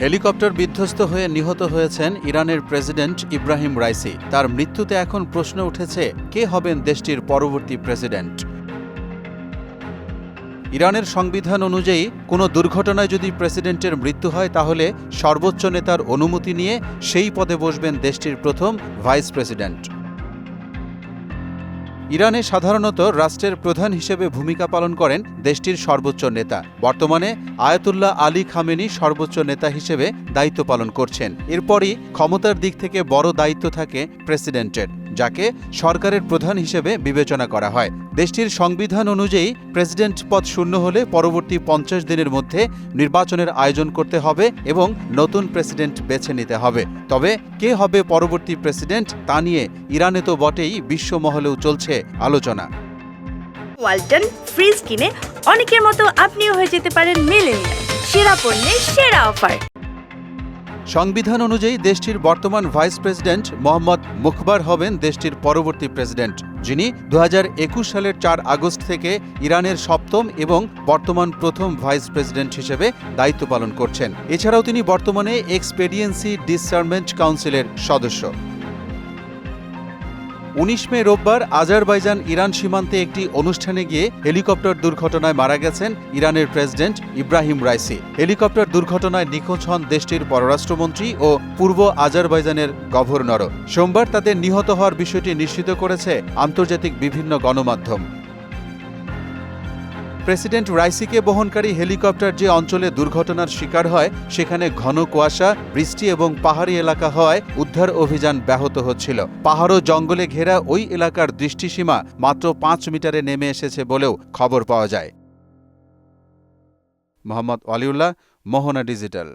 Helicopter বিধ্বস্ত হয়ে নিহত হয়েছেন ইরানের প্রেসিডেন্ট ইব্রাহিম রাইসি। তার মৃত্যুতে এখন প্রশ্ন উঠেছে, কে হবেন দেশটির পরবর্তী প্রেসিডেন্ট। ইরানের সংবিধান অনুযায়ী কোনো দুর্ঘটনায় যদি প্রেসিডেন্টের মৃত্যু হয় তাহলে সর্বোচ্চ নেতার অনুমতি নিয়ে সেই পদে বসবেন দেশটির প্রথম ভাইস প্রেসিডেন্ট। ইরানে সাধারণত রাষ্ট্রের প্রধান হিসেবে ভূমিকা পালন করেন দেশটির সর্বোচ্চ নেতা। বর্তমানে আয়াতুল্লাহ আলী খামেনি সর্বোচ্চ নেতা হিসেবে দায়িত্ব পালন করছেন। এরপরই ক্ষমতার দিক থেকে বড় দায়িত্ব থাকে প্রেসিডেন্টের, যাকে সরকারের প্রধান হিসেবে বিবেচনা করা হয়। দেশটির সংবিধান অনুযায়ী প্রেসিডেন্ট পদ শূন্য হলে পরবর্তী 50 দিনের মধ্যে নির্বাচনের আয়োজন করতে হবে এবং নতুন প্রেসিডেন্ট বেছে নিতে হবে। তবে কে হবে পরবর্তী প্রেসিডেন্ট তা নিয়ে ইরানে তো বটেই, বিশ্বমহলেও চলছে আলোচনা। ওয়ালটন ফ্রিজ কিনে অনেকের মতো আপনিও হয়ে যেতে পারেন মিলেনিয়াল। সেরা পণ্যের সেরা অফার। সংবিধান অনুযায়ী দেশটির বর্তমান ভাইস প্রেসিডেন্ট মোহাম্মদ মুখবার হবেন দেশটির পরবর্তী প্রেসিডেন্ট, যিনি 2021 সালের 4 আগস্ট থেকে ইরানের সপ্তম এবং বর্তমান প্রথম ভাইস প্রেসিডেন্ট হিসেবে দায়িত্ব পালন করছেন। এছাড়াও তিনি বর্তমানে এক্সপেডিয়েন্সি ডিসসার্নমেন্ট কাউন্সিলের সদস্য। 19 মে রোববার আজারবাইজান ইরান সীমান্তে একটি অনুষ্ঠানে গিয়ে হেলিকপ্টার দুর্ঘটনায় মারা গেছেন ইরানের প্রেসিডেন্ট ইব্রাহিম রাইসি। হেলিকপ্টার দুর্ঘটনায় নিখোঁজ হন দেশটির পররাষ্ট্রমন্ত্রী ও পূর্ব আজারবাইজানের গভর্নরও। সোমবার তাদের নিহত হওয়ার বিষয়টি নিশ্চিত করেছে আন্তর্জাতিক বিভিন্ন গণমাধ্যম। প্রেসিডেন্ট রাইসিকে বহনকারী হেলিকপ্টার যে অঞ্চলে দুর্ঘটনার শিকার হয় সেখানে ঘন কুয়াশা, বৃষ্টি এবং পাহাড়ি এলাকা হওয়ায় উদ্ধার অভিযান ব্যাহত হচ্ছিল। পাহাড় ও জঙ্গলে ঘেরা ওই এলাকার দৃষ্টিসীমা মাত্র 5 মিটারে নেমে এসেছে বলেও খবর পাওয়া যায়। মোহাম্মদ ওয়ালিউল্লাহ, মোহনা ডিজিটাল।